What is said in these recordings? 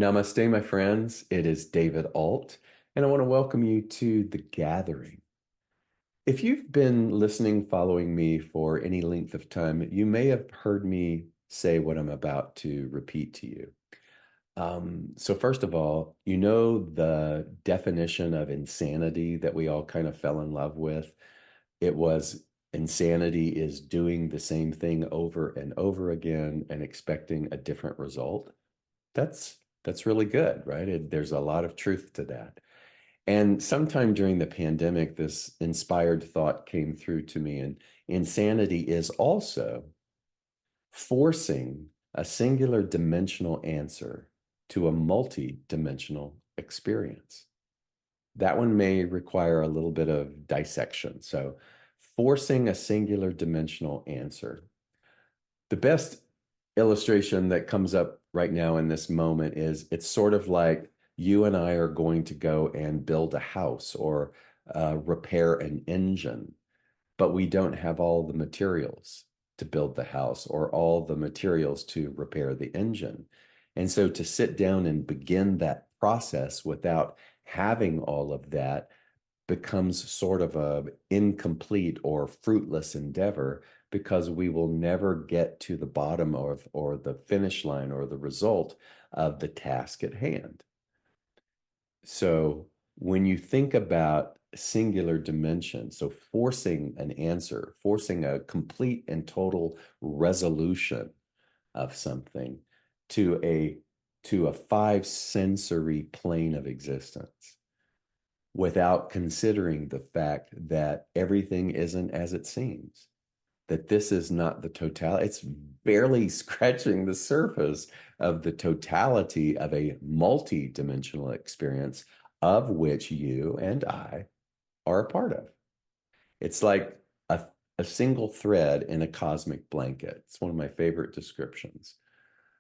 Namaste, my friends. It is David Ault, and I want to welcome you to The Gathering. If you've been listening, following me for any length of time, you may have heard me say what I'm about to repeat to you. So first of all, you know the definition of insanity that we all kind of fell in love with? It was insanity is doing the same thing over and over again and expecting a different result. That's really good, right? There's a lot of truth to that. And sometime during the pandemic, this inspired thought came through to me, and insanity is also forcing a singular dimensional answer to a multi-dimensional experience. That one may require a little bit of dissection. So, forcing a singular dimensional answer. The best illustration that comes up right now in this moment is it's sort of like you and I are going to go and build a house or repair an engine, but we don't have all the materials to build the house or all the materials to repair the engine. And so to sit down and begin that process without having all of that becomes sort of a incomplete or fruitless endeavor because we will never get to the bottom of or the finish line or the result of the task at hand. So when you think about singular dimension, so forcing an answer, forcing a complete and total resolution of something to a five sensory plane of existence, without considering the fact that everything isn't as it seems, that this is not the totality. It's barely scratching the surface of the totality of a multi-dimensional experience of which you and I are a part of. It's like a single thread in a cosmic blanket. It's one of my favorite descriptions.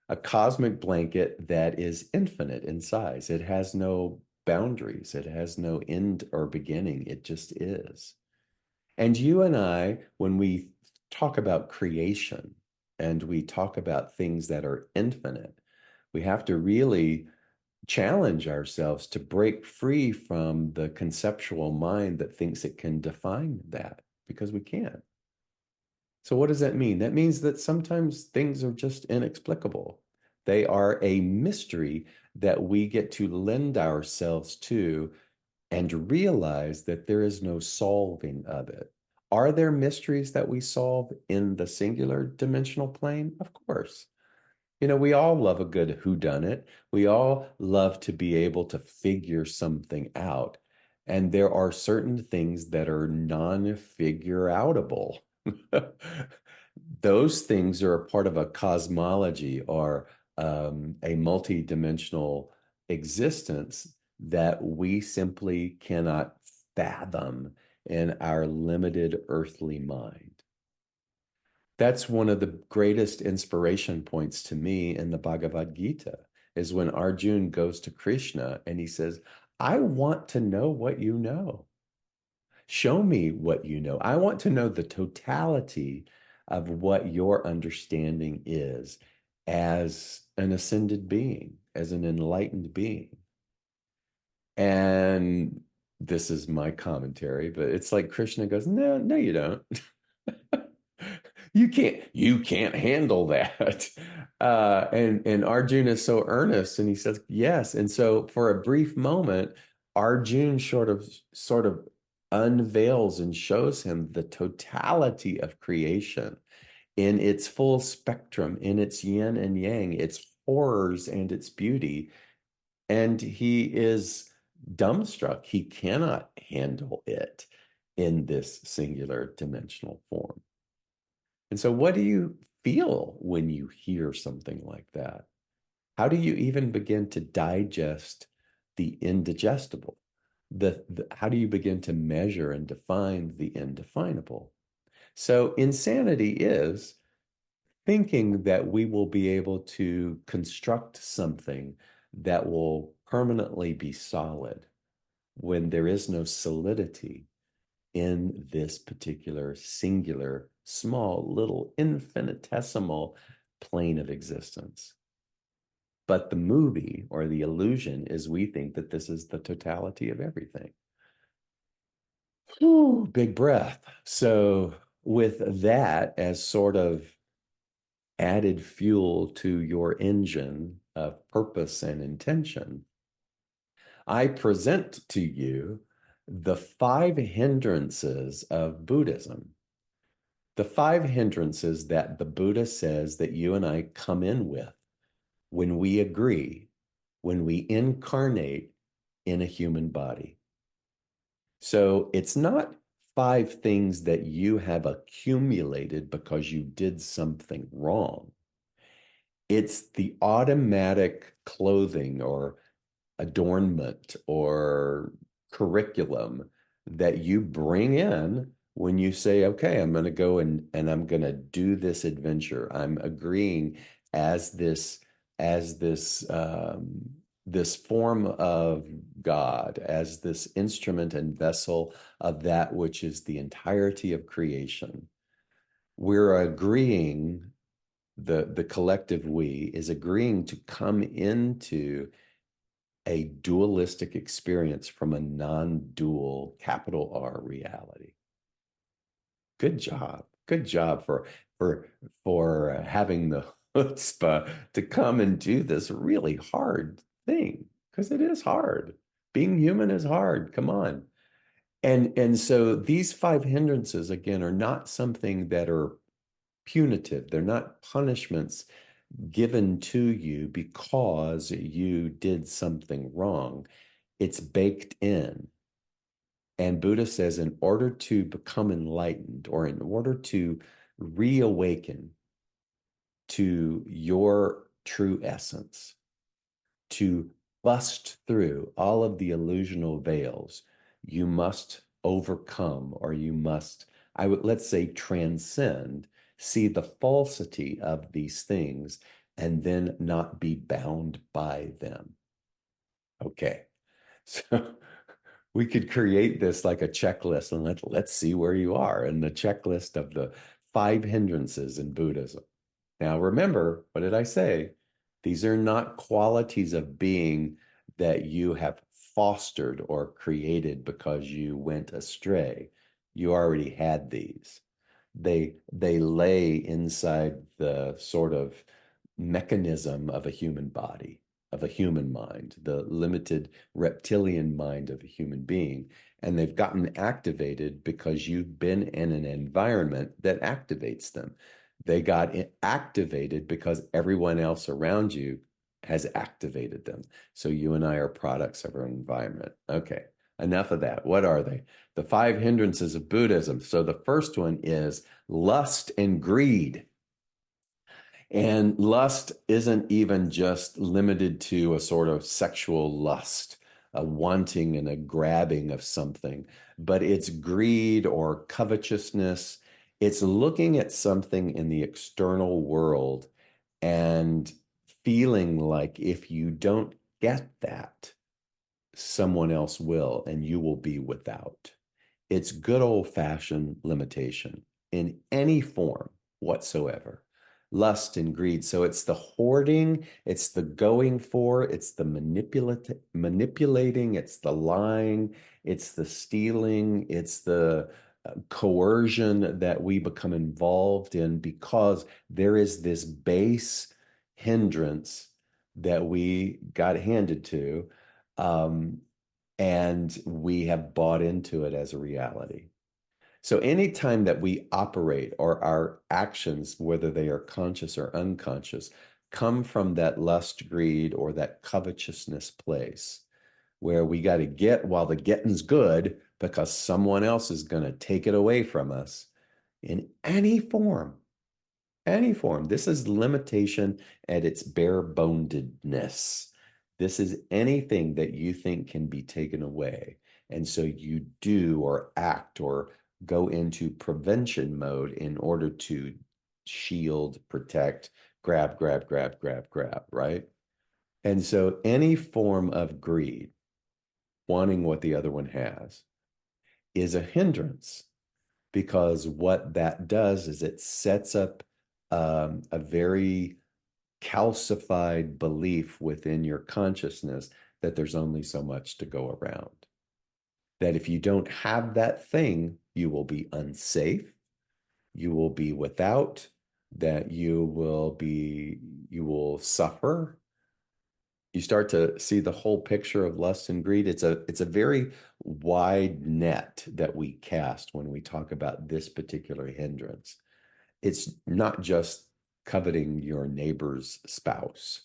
A cosmic blanket that is infinite in size. It has no boundaries. It has no end or beginning. It just is. And you and I, when we talk about creation and we talk about things that are infinite, we have to really challenge ourselves to break free from the conceptual mind that thinks it can define that, because we can't. So what does that mean? That means that sometimes things are just inexplicable. They are a mystery that we get to lend ourselves to and realize that there is no solving of it. Are there mysteries that we solve in the singular dimensional plane? Of course. You know, we all love a good whodunit. We all love to be able to figure something out. And there are certain things that are non-figure outable. Those things are a part of a cosmology or a multi-dimensional existence that we simply cannot fathom in our limited earthly mind. That's one of the greatest inspiration points to me in the Bhagavad Gita, is when Arjun goes to Krishna and he says, I want to know what you know. Show me what you know. I want to know the totality of what your understanding is as an ascended being, as an enlightened being. And this is my commentary, but it's like Krishna goes, no, no, you don't. You can't handle that. And Arjun is so earnest and he says, yes. And so for a brief moment, Arjun sort of unveils and shows him the totality of creation in its full spectrum, in its yin and yang, its horrors and its beauty. And he is dumbstruck. He cannot handle it in this singular dimensional form. And so, what do you feel when you hear something like that? How do you even begin to digest the indigestible? How do you begin to measure and define the indefinable? So, insanity is thinking that we will be able to construct something that will permanently be solid when there is no solidity in this particular singular, small, little, infinitesimal plane of existence. But the movie or the illusion is we think that this is the totality of everything. Whew, big breath. So, with that as sort of added fuel to your engine of purpose and intention, I present to you the five hindrances of Buddhism. The five hindrances that the Buddha says that you and I come in with when we agree, when we incarnate in a human body. So it's not five things that you have accumulated because you did something wrong. It's the automatic clothing or adornment or curriculum that you bring in when you say, okay, I'm going to go and I'm going to do this adventure. I'm agreeing as this form of God, as this instrument and vessel of that which is the entirety of creation. We're agreeing, the collective we is agreeing to come into a dualistic experience from a non-dual capital R reality. Good job. Good job for having the chutzpah to come and do this really hard thing, because it is hard. Being human is hard. Come on. And so these five hindrances again are not something that are punitive. They're not punishments given to you because you did something wrong. It's baked in. And Buddha says, in order to become enlightened or in order to reawaken to your true essence, to bust through all of the illusional veils, you must overcome, or you must, let's say, transcend, see the falsity of these things, and then not be bound by them. Okay. So we could create this like a checklist and let's see where you are in the checklist of the five hindrances in Buddhism. Now, remember, what did I say? These are not qualities of being that you have fostered or created because you went astray. You already had these. They lay inside the sort of mechanism of a human body, of a human mind, the limited reptilian mind of a human being. And they've gotten activated because you've been in an environment that activates them. They got activated because everyone else around you has activated them. So you and I are products of our environment. Okay, enough of that. What are they? The five hindrances of Buddhism. So the first one is lust and greed. And lust isn't even just limited to a sort of sexual lust, a wanting and a grabbing of something, but it's greed or covetousness. It's looking at something in the external world and feeling like if you don't get that, someone else will, and you will be without. It's good old-fashioned limitation in any form whatsoever. Lust and greed. So it's the hoarding, it's the going for, it's the manipulating, it's the lying, it's the stealing, it's the coercion that we become involved in because there is this base hindrance that we got handed to. And we have bought into it as a reality. So anytime that we operate or our actions, whether they are conscious or unconscious, come from that lust, greed, or that covetousness place where we got to get while the getting's good because someone else is going to take it away from us in any form, any form. This is limitation at its bare bonedness. This is anything that you think can be taken away. And so you do or act or go into prevention mode in order to shield, protect, grab, grab, grab, grab, grab, right? And so any form of greed, wanting what the other one has, is a hindrance because what that does is it sets up a very calcified belief within your consciousness that there's only so much to go around. That if you don't have that thing, you will be unsafe, you will be without, that you will suffer. You start to see the whole picture of lust and greed. It's a very wide net that we cast when we talk about this particular hindrance. It's not just coveting your neighbor's spouse.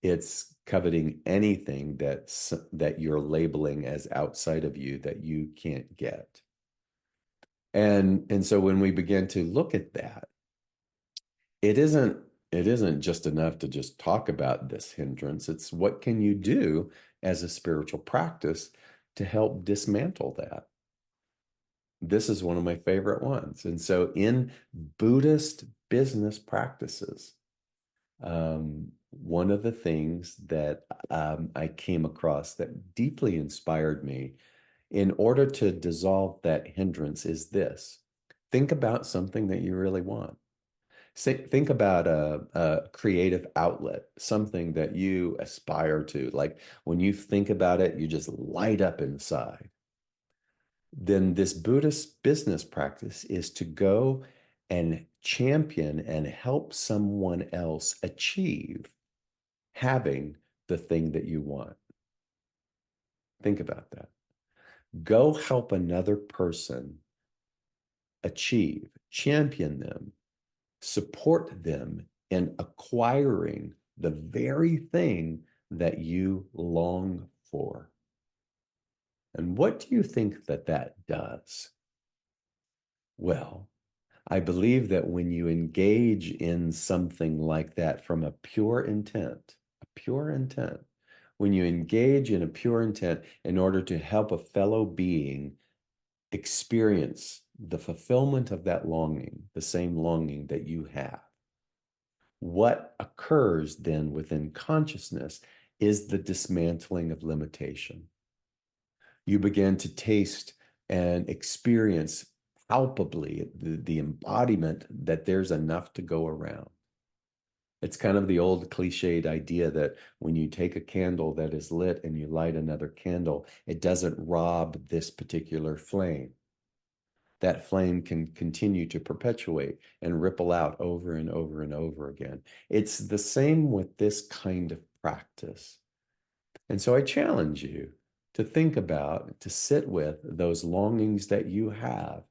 It's coveting anything that you're labeling as outside of you that you can't get. And so when we begin to look at that, it isn't it isn't just enough to just talk about this hindrance. It's what can you do as a spiritual practice to help dismantle that. This is one of my favorite ones. And so in Buddhist business practices, one of the things that I came across that deeply inspired me in order to dissolve that hindrance is this. Think about something that you really want. Think about a creative outlet, something that you aspire to. Like when you think about it, you just light up inside. Then this Buddhist business practice is to go and champion and help someone else achieve having the thing that you want. Think about that. Go help another person achieve, champion them, support them in acquiring the very thing that you long for. And what do you think that that does? Well, I believe that when you engage in something like that from a pure intent, when you engage in a pure intent in order to help a fellow being experience the fulfillment of that longing, the same longing that you have, what occurs then within consciousness is the dismantling of limitation. You begin to taste and experience palpably the embodiment that there's enough to go around. It's kind of the old cliched idea that when you take a candle that is lit and you light another candle, it doesn't rob this particular flame. That flame can continue to perpetuate and ripple out over and over and over again. It's the same with this kind of practice. And so I challenge you to think about, to sit with those longings that you have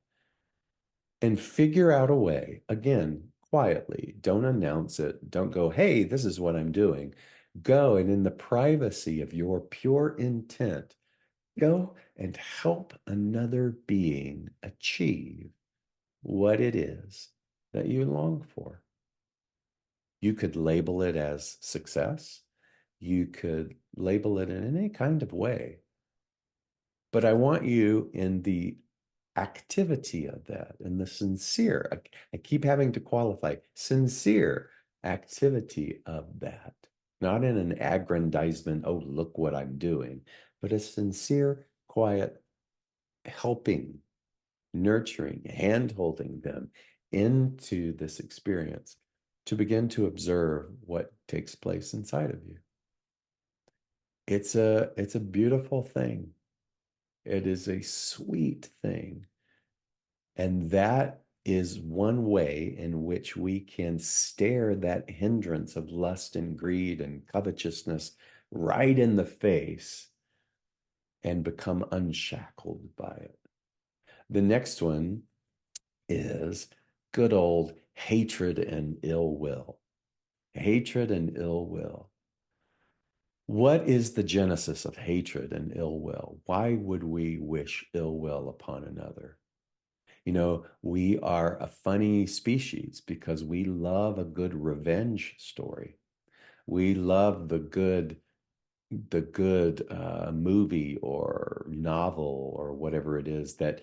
and figure out a way, again, quietly. Don't announce it. Don't go, hey, this is what I'm doing. Go and in the privacy of your pure intent, go and help another being achieve what it is that you long for. You could label it as success. You could label it in any kind of way. But I want you in the activity of that and the sincere, I keep having to qualify, sincere activity of that, not in an aggrandizement, oh, look what I'm doing, but a sincere, quiet helping, nurturing, hand-holding them into this experience to begin to observe what takes place inside of you. It's a beautiful thing. It is a sweet thing. And that is one way in which we can stare that hindrance of lust and greed and covetousness right in the face and become unshackled by it. The next one is good old hatred and ill will. Hatred and ill will. What is the genesis of hatred and ill will? Why would we wish ill will upon another? You know, we are a funny species because we love a good revenge story. We love the good movie or novel or whatever it is that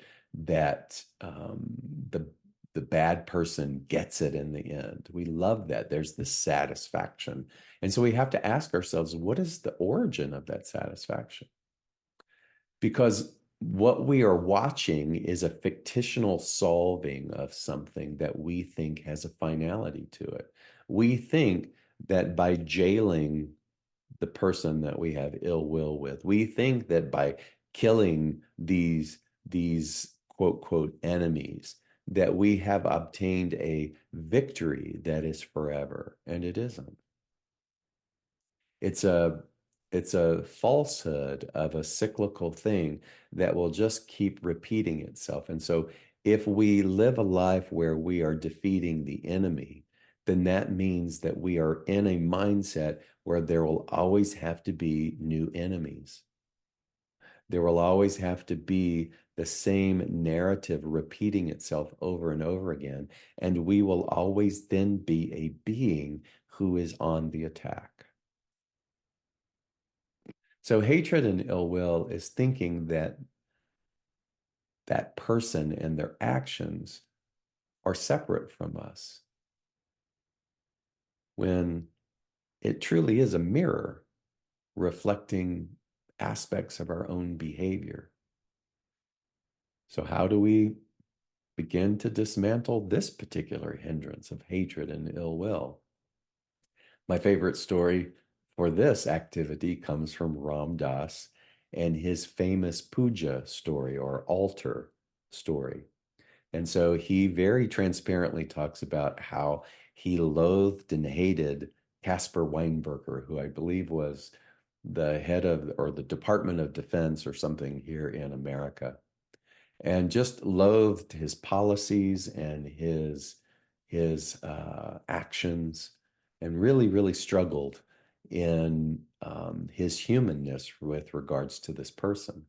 the bad person gets it in the end. We love that. There's this satisfaction. And so we have to ask ourselves, what is the origin of that satisfaction? Because what we are watching is a fictional solving of something that we think has a finality to it. We think that by jailing the person that we have ill will with, we think that by killing these quote quote enemies, that we have obtained a victory that is forever, and it isn't. It's a it's a falsehood of a cyclical thing that will just keep repeating itself. And so if we live a life where we are defeating the enemy, then that means that we are in a mindset where there will always have to be new enemies. There will always have to be the same narrative repeating itself over and over again. And we will always then be a being who is on the attack. So hatred and ill will is thinking that that person and their actions are separate from us, when it truly is a mirror reflecting aspects of our own behavior. So how do we begin to dismantle this particular hindrance of hatred and ill will? My favorite story for this activity comes from Ram Dass and his famous puja story, or altar story. And so he very transparently talks about how he loathed and hated Caspar Weinberger, who I believe was the head of, or the Department of Defense or something here in America, and just loathed his policies and his actions, and really struggled in his humanness with regards to this person.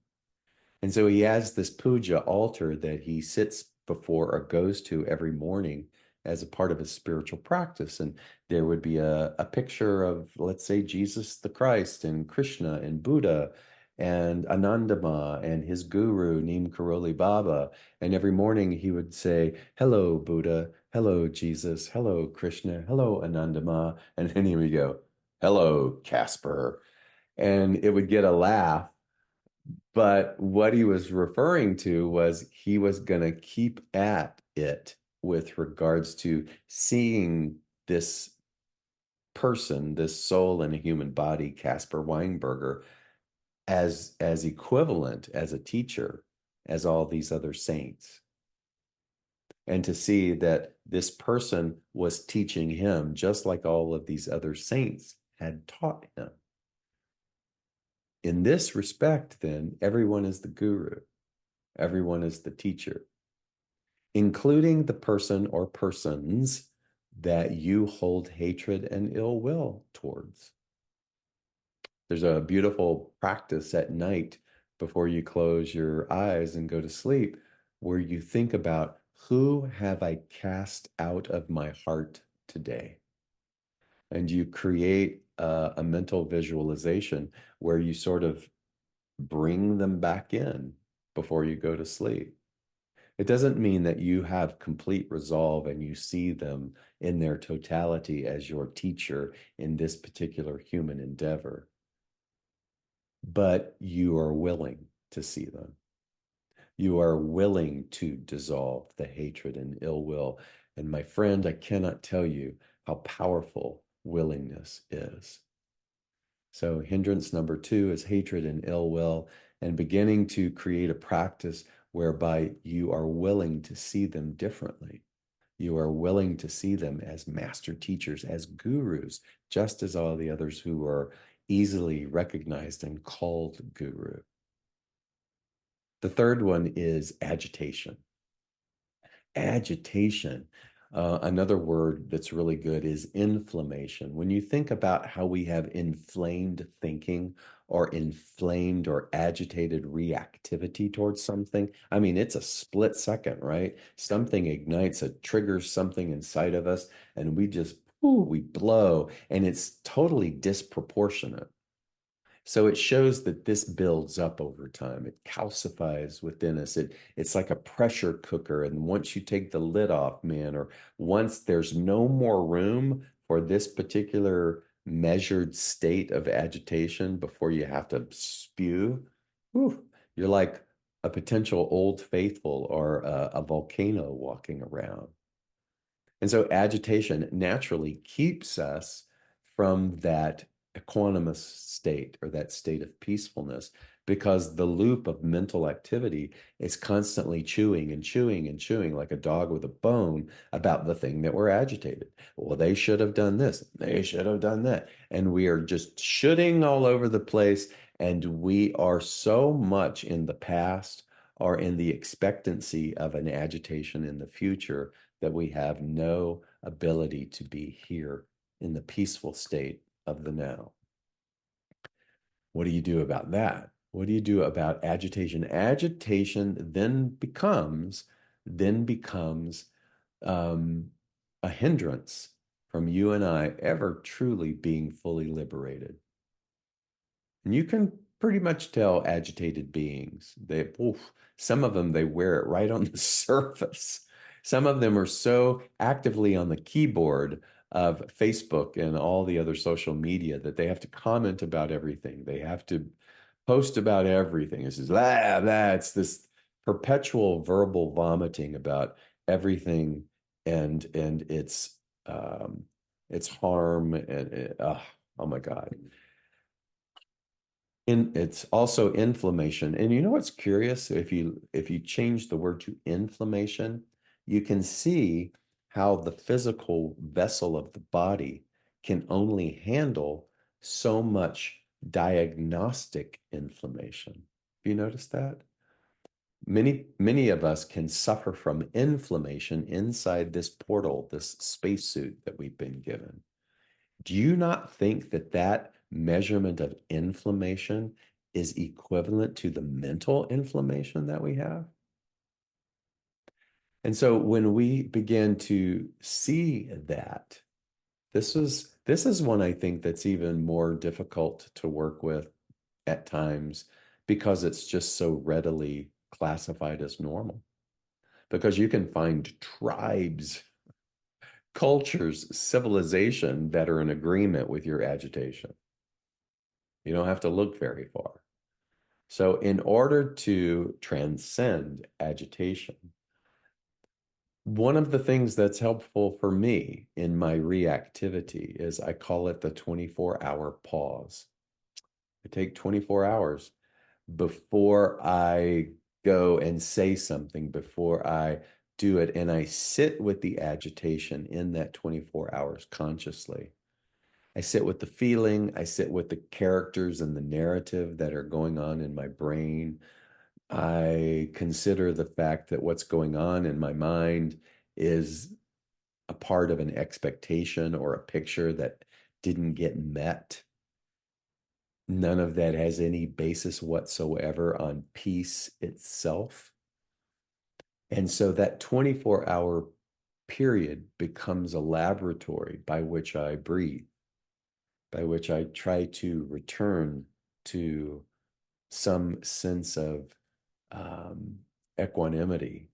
And so he has this puja altar that he sits before or goes to every morning as a part of his spiritual practice. And there would be a picture of, let's say, Jesus the Christ and Krishna and Buddha and Anandama and his guru, Neem Karoli Baba. And every morning he would say, "Hello, Buddha. Hello, Jesus. Hello, Krishna. Hello, Anandama." And then he would go, "Hello, Casper." And it would get a laugh. But what he was referring to was he was going to keep at it with regards to seeing this person, this soul in a human body, Caspar Weinberger, as equivalent as a teacher as all these other saints. And to see that this person was teaching him just like all of these other saints had taught him. In this respect, then, everyone is the guru. Everyone is the teacher, including the person or persons that you hold hatred and ill will towards. There's a beautiful practice at night before you close your eyes and go to sleep, where you think about, who have I cast out of my heart today? And you create a mental visualization where you sort of bring them back in before you go to sleep. It doesn't mean that you have complete resolve and you see them in their totality as your teacher in this particular human endeavor, but you are willing to see them. You are willing to dissolve the hatred and ill will. And my friend, I cannot tell you how powerful willingness is. So hindrance number 2 is hatred and ill will, and beginning to create a practice whereby you are willing to see them differently. You are willing to see them as master teachers, as gurus, just as all the others who are easily recognized and called guru. The third one is agitation. Agitation. Another word that's really good is inflammation. When you think about how we have inflamed thinking or inflamed or agitated reactivity towards something, I mean, it's a split second, right? Something ignites, it triggers something inside of us, and we just, we blow, and it's totally disproportionate. So it shows that this builds up over time. It calcifies within us. It's like a pressure cooker. And once you take the lid off, man, or once there's no more room for this particular measured state of agitation before you have to spew, whew, you're like a potential old faithful or a volcano walking around. And so agitation naturally keeps us from that equanimous state or that state of peacefulness because the loop of mental activity is constantly chewing and chewing and chewing like a dog with a bone about the thing that we're agitated. Well, they should have done this. They should have done that. And we are just shooting all over the place. And we are so much in the past or in the expectancy of an agitation in the future that we have no ability to be here in the peaceful state of the now. What do you do about that? What do you do about agitation? Agitation then becomes a hindrance from you and I ever truly being fully liberated. And you can pretty much tell agitated beings. Some of them, they wear it right on the surface. Some of them are so actively on the keyboard of Facebook and all the other social media that they have to comment about everything. They have to post about everything. It's just blah, blah. It's this perpetual verbal vomiting about everything and its harm and oh my God. It's also inflammation. And you know what's curious? If you change the word to inflammation, you can see how the physical vessel of the body can only handle so much diagnostic inflammation. Have you noticed that? Many of us can suffer from inflammation inside this portal, this spacesuit that we've been given. Do you not think that that measurement of inflammation is equivalent to the mental inflammation that we have? And so when we begin to see that, this is one I think that's even more difficult to work with at times because it's just so readily classified as normal. Because you can find tribes, cultures, civilization that are in agreement with your agitation. You don't have to look very far. So, in order to transcend agitation, one of the things that's helpful for me in my reactivity is I call it the 24-hour pause. I take 24 hours before I go and say something, before I do it, and I sit with the agitation in that 24 hours consciously. I sit with the feeling, I sit with the characters and the narrative that are going on in my brain. I consider the fact that what's going on in my mind is a part of an expectation or a picture that didn't get met. None of that has any basis whatsoever on peace itself. And so that 24-hour period becomes a laboratory by which I breathe, by which I try to return to some sense of equanimity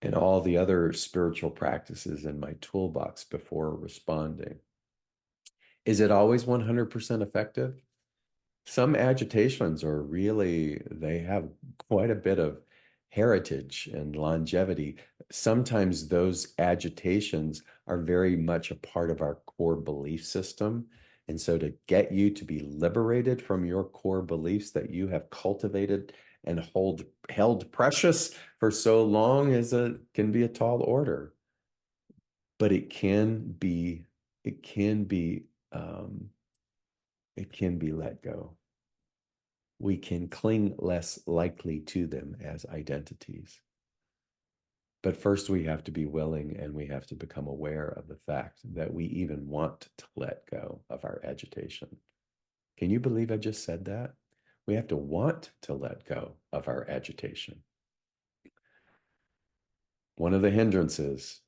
and all the other spiritual practices in my toolbox before responding. Is it always 100% effective? Some agitations are really, they have quite a bit of heritage and longevity. Sometimes those agitations are very much a part of our core belief system. And so to get you to be liberated from your core beliefs that you have cultivated and held precious for so long can be a tall order. But it can be let go. We can cling less likely to them as identities. But first, we have to be willing and we have to become aware of the fact that we even want to let go of our agitation. Can you believe I just said that? We have to want to let go of our agitation. One of the hindrances.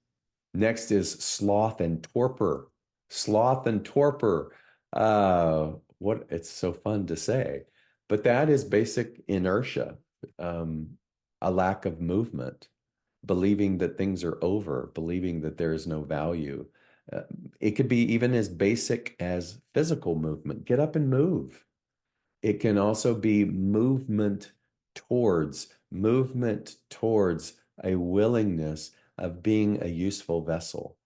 Next is sloth and torpor. Sloth and torpor. It's so fun to say, but that is basic inertia, a lack of movement, believing that things are over, believing that there is no value. It could be even as basic as physical movement. Get up and move. It can also be movement towards a willingness of being a useful vessel.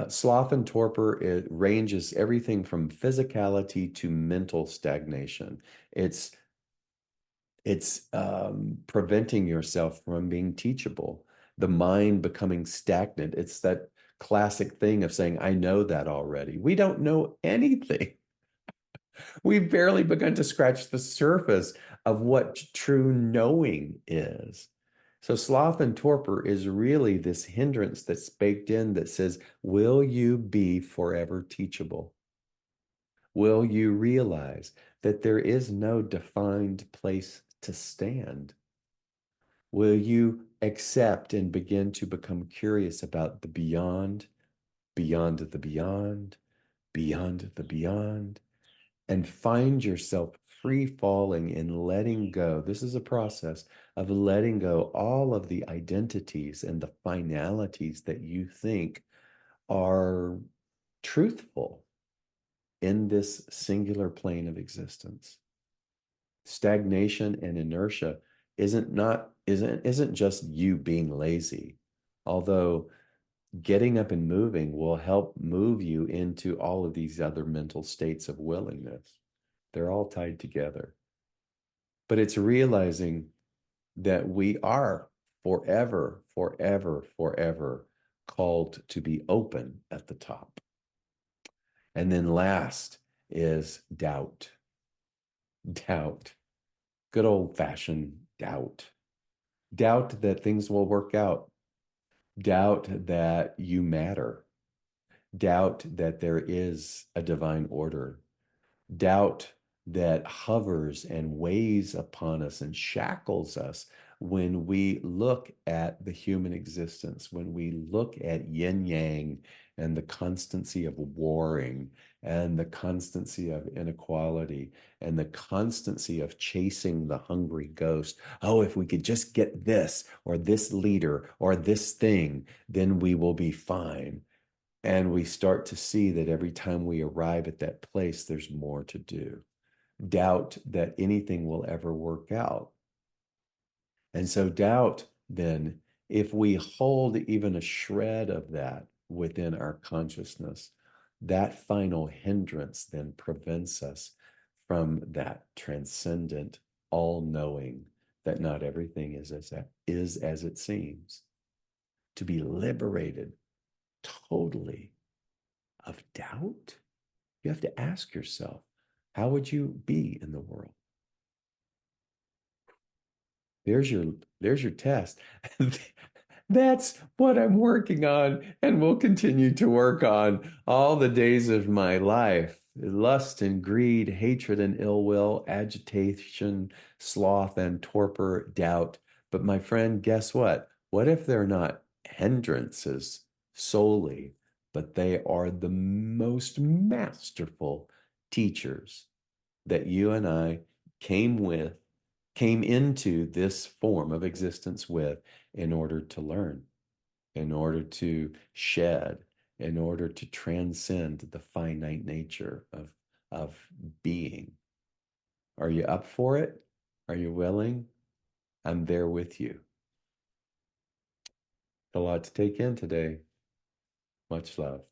Sloth and torpor, it ranges everything from physicality to mental stagnation. It's it's preventing yourself from being teachable, the mind becoming stagnant. It's that classic thing of saying, I know that already. We don't know anything. We've barely begun to scratch the surface of what true knowing is. So, sloth and torpor is really this hindrance that's baked in that says, will you be forever teachable? Will you realize that there is no defined place to stand? Will you accept and begin to become curious about the beyond, beyond the beyond, beyond the beyond, and find yourself free falling and letting go? This is a process of letting go all of the identities and the finalities that you think are truthful in this singular plane of existence. Stagnation and inertia isn't just you being lazy, although getting up and moving will help move you into all of these other mental states of willingness. They're all tied together. But it's realizing that we are forever, forever, forever called to be open at the top. And then last is doubt. Doubt. Good old fashioned doubt. Doubt that things will work out. Doubt that you matter. Doubt that there is a divine order. Doubt that hovers and weighs upon us and shackles us when we look at the human existence, when we look at yin yang and the constancy of warring and the constancy of inequality and the constancy of chasing the hungry ghost. Oh, if we could just get this or this leader or this thing, then we will be fine. And we start to see that every time we arrive at that place, there's more to do. Doubt that anything will ever work out. And so, doubt, then, if we hold even a shred of that within our consciousness, that final hindrance then prevents us from that transcendent, all knowing that not everything is as it seems. To be liberated totally of doubt, you have to ask yourself, how would you be in the world? There's your test. That's what I'm working on and will continue to work on all the days of my life. Lust and greed, hatred and ill will, agitation, sloth and torpor, doubt. But my friend, guess what? What if they're not hindrances solely, but they are the most masterful teachers that you and I came with, came into this form of existence with in order to learn, in order to shed, in order to transcend the finite nature of being. Are you up for it? Are you willing? I'm there with you. A lot to take in today. Much love.